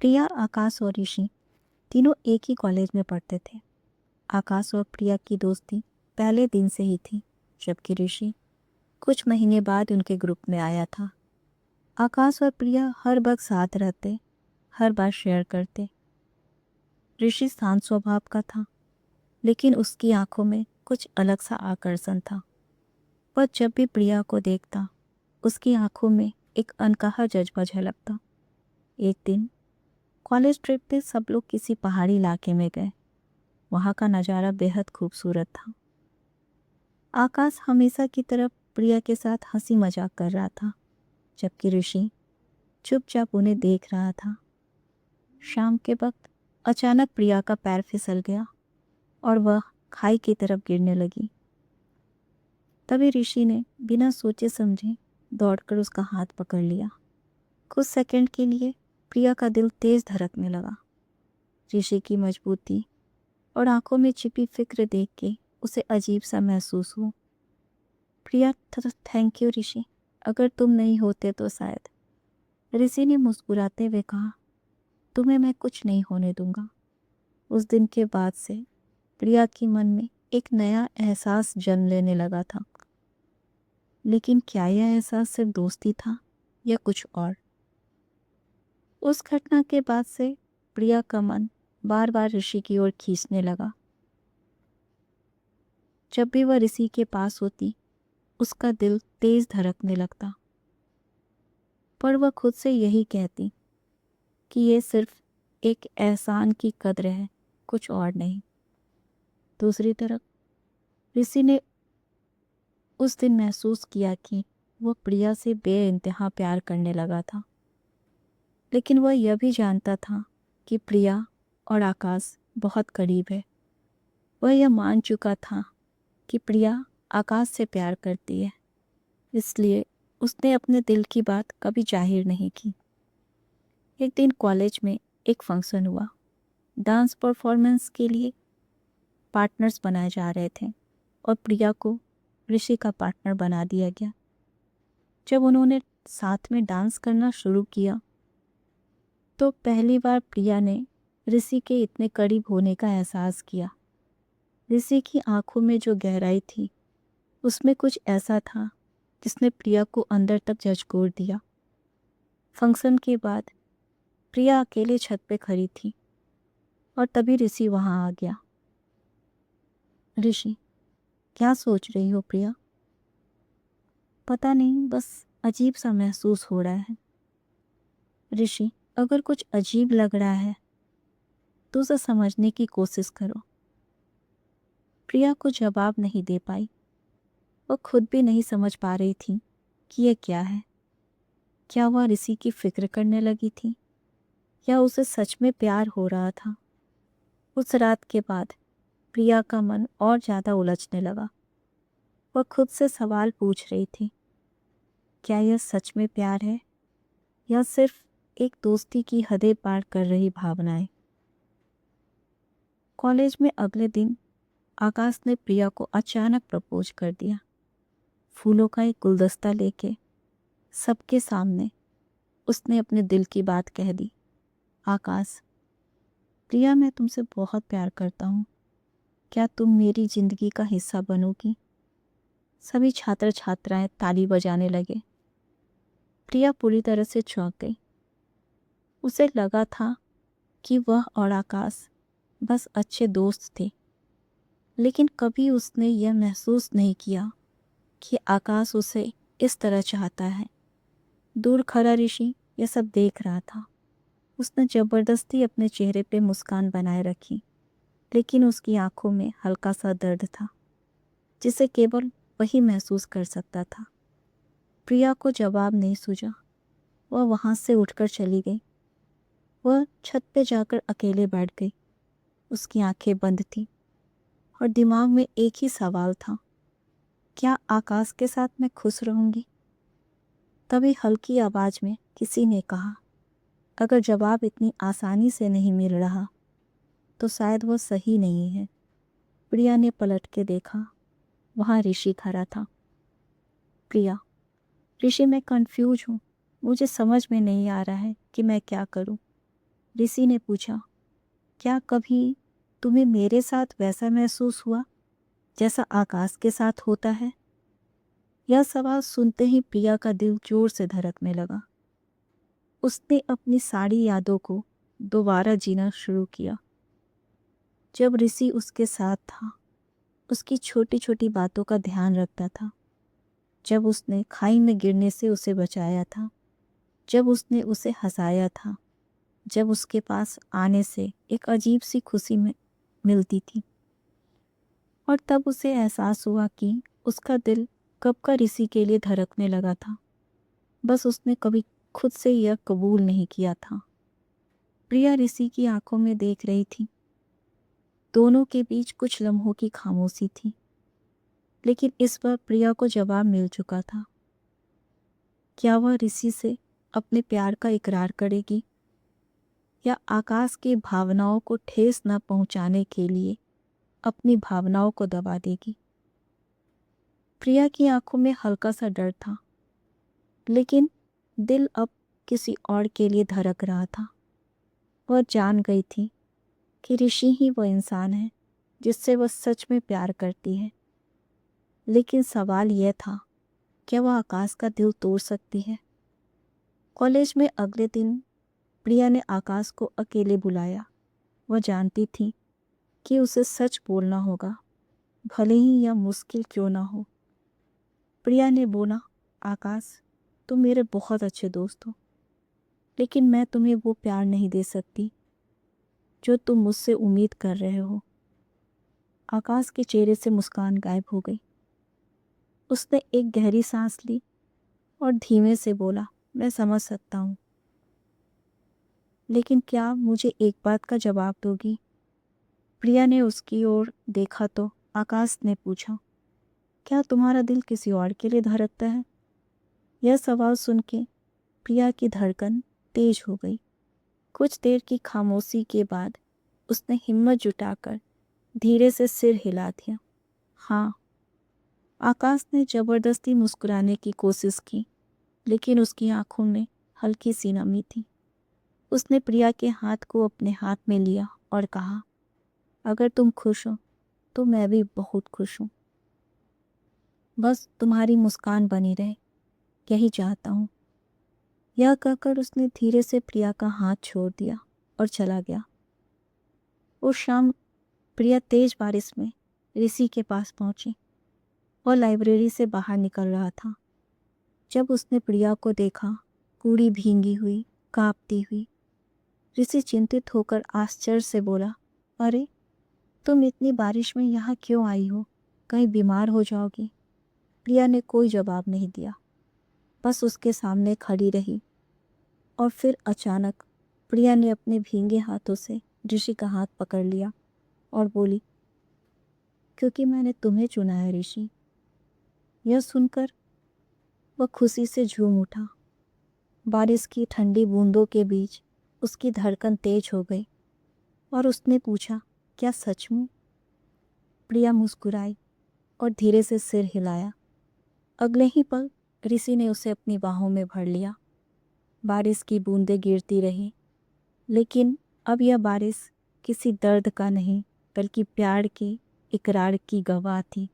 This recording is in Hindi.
प्रिया, आकाश और ऋषि तीनों एक ही कॉलेज में पढ़ते थे। आकाश और प्रिया की दोस्ती पहले दिन से ही थी, जबकि ऋषि कुछ महीने बाद उनके ग्रुप में आया था। आकाश और प्रिया हर वक्त साथ रहते, हर बात शेयर करते। ऋषि शांत स्वभाव का था, लेकिन उसकी आंखों में कुछ अलग सा आकर्षण था। वह जब भी प्रिया को देखता, उसकी आंखों में एक अनकहा जज्बा झलकता। एक दिन कॉलेज ट्रिप पे सब लोग किसी पहाड़ी इलाके में गए। वहाँ का नज़ारा बेहद खूबसूरत था। आकाश हमेशा की तरह प्रिया के साथ हंसी मजाक कर रहा था, जबकि ऋषि चुपचाप उन्हें देख रहा था। शाम के वक्त अचानक प्रिया का पैर फिसल गया और वह खाई की तरफ गिरने लगी। तभी ऋषि ने बिना सोचे समझे दौड़कर उसका हाथ पकड़ लिया। कुछ सेकंड के लिए प्रिया का दिल तेज धड़कने लगा। ऋषि की मजबूती और आंखों में छिपी फिक्र देख के उसे अजीब सा महसूस हुआ। प्रिया, थैंक यू ऋषि, अगर तुम नहीं होते तो शायद। ऋषि ने मुस्कुराते हुए कहा, तुम्हें मैं कुछ नहीं होने दूंगा। उस दिन के बाद से प्रिया के मन में एक नया एहसास जन्म लेने लगा था। लेकिन क्या यह एहसास सिर्फ दोस्ती था या कुछ और? उस घटना के बाद से प्रिया का मन बार बार ऋषि की ओर खींचने लगा। जब भी वह ऋषि के पास होती, उसका दिल तेज धड़कने लगता। पर वह खुद से यही कहती कि ये सिर्फ एक एहसान की कद्र है, कुछ और नहीं। दूसरी तरफ ऋषि ने उस दिन महसूस किया कि वह प्रिया से बेइंतहा प्यार करने लगा था। लेकिन वह यह भी जानता था कि प्रिया और आकाश बहुत करीब है। वह यह मान चुका था कि प्रिया आकाश से प्यार करती है, इसलिए उसने अपने दिल की बात कभी जाहिर नहीं की। एक दिन कॉलेज में एक फंक्शन हुआ। डांस परफॉर्मेंस के लिए पार्टनर्स बनाए जा रहे थे और प्रिया को ऋषि का पार्टनर बना दिया गया। जब उन्होंने साथ में डांस करना शुरू किया तो पहली बार प्रिया ने ऋषि के इतने करीब होने का एहसास किया। ऋषि की आंखों में जो गहराई थी, उसमें कुछ ऐसा था जिसने प्रिया को अंदर तक झकझोर दिया। फंक्शन के बाद प्रिया अकेले छत पे खड़ी थी और तभी ऋषि वहां आ गया। ऋषि, क्या सोच रही हो प्रिया? पता नहीं, बस अजीब सा महसूस हो रहा है। ऋषि, अगर कुछ अजीब लग रहा है तो उसे समझने की कोशिश करो। प्रिया को जवाब नहीं दे पाई। वह खुद भी नहीं समझ पा रही थी कि यह क्या है। क्या वह ऋषि की फिक्र करने लगी थी या उसे सच में प्यार हो रहा था? उस रात के बाद प्रिया का मन और ज़्यादा उलझने लगा। वह खुद से सवाल पूछ रही थी, क्या यह सच में प्यार है या सिर्फ एक दोस्ती की हदें पार कर रही भावनाएं? कॉलेज में अगले दिन आकाश ने प्रिया को अचानक प्रपोज कर दिया। फूलों का एक गुलदस्ता लेके सबके सामने उसने अपने दिल की बात कह दी। आकाश, प्रिया, मैं तुमसे बहुत प्यार करता हूँ। क्या तुम मेरी जिंदगी का हिस्सा बनोगी? सभी छात्र छात्राएं ताली बजाने लगे। प्रिया पूरी तरह से चौंक गई। उसे लगा था कि वह और आकाश बस अच्छे दोस्त थे, लेकिन कभी उसने यह महसूस नहीं किया कि आकाश उसे इस तरह चाहता है। दूर खड़ा ऋषि यह सब देख रहा था। उसने जबरदस्ती अपने चेहरे पे मुस्कान बनाए रखी, लेकिन उसकी आंखों में हल्का सा दर्द था, जिसे केवल वही महसूस कर सकता था। प्रिया को जवाब नहीं सूझा। वह वहां से उठकर चली गई। वह छत पे जाकर अकेले बैठ गई। उसकी आंखें बंद थीं और दिमाग में एक ही सवाल था, क्या आकाश के साथ मैं खुश रहूंगी? तभी हल्की आवाज में किसी ने कहा, अगर जवाब इतनी आसानी से नहीं मिल रहा तो शायद वो सही नहीं है। प्रिया ने पलट के देखा। वहाँ ऋषि खड़ा था। प्रिया, ऋषि, मैं कंफ्यूज हूँ। मुझे समझ में नहीं आ रहा है कि मैं क्या करूँ। ऋषि ने पूछा, क्या कभी तुम्हें मेरे साथ वैसा महसूस हुआ जैसा आकाश के साथ होता है? यह सवाल सुनते ही प्रिया का दिल जोर से धड़कने लगा। उसने अपनी सारी यादों को दोबारा जीना शुरू किया। जब ऋषि उसके साथ था, उसकी छोटी छोटी बातों का ध्यान रखता था, जब उसने खाई में गिरने से उसे बचाया था, जब उसने उसे हंसाया था, जब उसके पास आने से एक अजीब सी खुशी में मिलती थी। और तब उसे एहसास हुआ कि उसका दिल कब का ऋषि के लिए धड़कने लगा था, बस उसने कभी खुद से यह कबूल नहीं किया था। प्रिया ऋषि की आंखों में देख रही थी। दोनों के बीच कुछ लम्हों की खामोशी थी, लेकिन इस बार प्रिया को जवाब मिल चुका था। क्या वह ऋषि से अपने प्यार का इकरार करेगी, या आकाश की भावनाओं को ठेस न पहुंचाने के लिए अपनी भावनाओं को दबा देगी? प्रिया की आंखों में हल्का सा डर था, लेकिन दिल अब किसी और के लिए धड़क रहा था। वह जान गई थी कि ऋषि ही वह इंसान है जिससे वह सच में प्यार करती है। लेकिन सवाल यह था, क्या वह आकाश का दिल तोड़ सकती है? कॉलेज में अगले दिन प्रिया ने आकाश को अकेले बुलाया। वह जानती थी कि उसे सच बोलना होगा, भले ही यह मुश्किल क्यों ना हो। प्रिया ने बोला, आकाश, तुम मेरे बहुत अच्छे दोस्त हो, लेकिन मैं तुम्हें वो प्यार नहीं दे सकती जो तुम मुझसे उम्मीद कर रहे हो। आकाश के चेहरे से मुस्कान गायब हो गई। उसने एक गहरी सांस ली और धीमे से बोला, मैं समझ सकता हूँ, लेकिन क्या मुझे एक बात का जवाब दोगी? प्रिया ने उसकी ओर देखा तो आकाश ने पूछा, क्या तुम्हारा दिल किसी और के लिए धड़कता है? यह सवाल सुन के प्रिया की धड़कन तेज हो गई। कुछ देर की खामोशी के बाद उसने हिम्मत जुटाकर धीरे से सिर हिला दिया। हाँ। आकाश ने जबरदस्ती मुस्कुराने की कोशिश की, लेकिन उसकी आंखों में हल्की सी नमी थी। उसने प्रिया के हाथ को अपने हाथ में लिया और कहा, अगर तुम खुश हो तो मैं भी बहुत खुश हूँ। बस तुम्हारी मुस्कान बनी रहे, यही चाहता हूँ। यह कहकर उसने धीरे से प्रिया का हाथ छोड़ दिया और चला गया। उस शाम प्रिया तेज बारिश में ऋषि के पास पहुंची। वह लाइब्रेरी से बाहर निकल रहा था। जब उसने प्रिया को देखा, पूरी भींगी हुई, कांपती हुई, ऋषि चिंतित होकर आश्चर्य से बोला, अरे, तुम इतनी बारिश में यहाँ क्यों आई हो? कहीं बीमार हो जाओगी? प्रिया ने कोई जवाब नहीं दिया, बस उसके सामने खड़ी रही। और फिर अचानक प्रिया ने अपने भींगे हाथों से ऋषि का हाथ पकड़ लिया और बोली, क्योंकि मैंने तुम्हें चुना है ऋषि। यह सुनकर वह खुशी से झूम उठा। बारिश की ठंडी बूंदों के बीच उसकी धड़कन तेज हो गई और उसने पूछा, क्या सच में? प्रिया मुस्कुराई और धीरे से सिर हिलाया। अगले ही पल ऋषि ने उसे अपनी बाहों में भर लिया। बारिश की बूंदें गिरती रही, लेकिन अब यह बारिश किसी दर्द का नहीं, बल्कि प्यार की, इकरार की गवाह थी।